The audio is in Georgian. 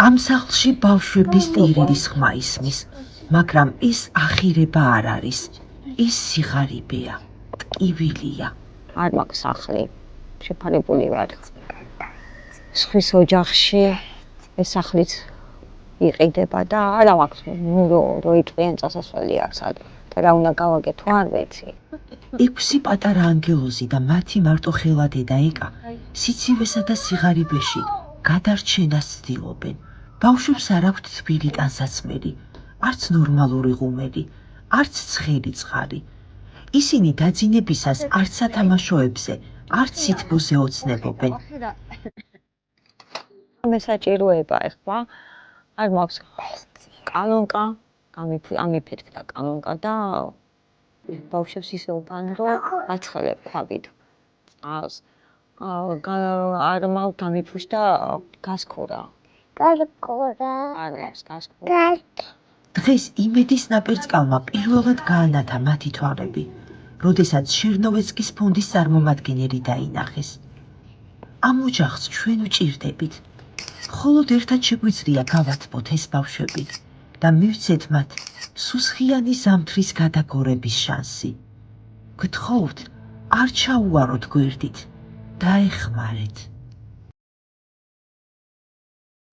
ამ სახლში ბავშვების ტირილის ხმა ისმის, მაგრამ ის ახირება არ არის. ის სიღარიბეა, ტკივილია. არ მაქვს სახლი, შეფარებული ვარ. სხვის ოჯახში ეს სახლიც იყიდება და არა მაქვს რო იწყიან წასასვლელი აქვს და რა უნდა გავაკეთო თუ არ ვიცი. 6 პატარა ანგელოზი და მათი მარტოხელა დედაეკა სიცივესა და სიღარიბეში გადარჩენას ცდილობენ. ბავშვებს არ აქვთ თბილი ტანსაცმელი, არც ნორმალური ღუმელი, არც ცხელი წყალი. ისინი დაძინებისას არც სათამაშოებზე, არც სითბოზე ოცნებობენ. მესაჭიროება ეხლა არ მაქვს კანონკა, ამიფეთქდა კანონკა და ბავშვებს ისე უბან რომ აცხელებ ქვაბით წყალს. არ მაქვს გამიფუშდა გასქურა. არ მაქვს გასქურა. დღეს იმედის ნაპერწკალმა პირველად გაანათა მათი თვალები, როდესაც შერნოვეცკის ფონდის წარმომადგენელი დაინახეს. ამ ოჯახს ჩვენ ვჭირდებით. მხოლოდ ერთად შეგვიძლია გავათბოთ ეს ბავშვები და მივცეთ მათ სუსხიანი ზამთრის გადაგორების შანსი. გთხოვთ, არ ჩაუაროთ გვერდით, დაეხმარეთ.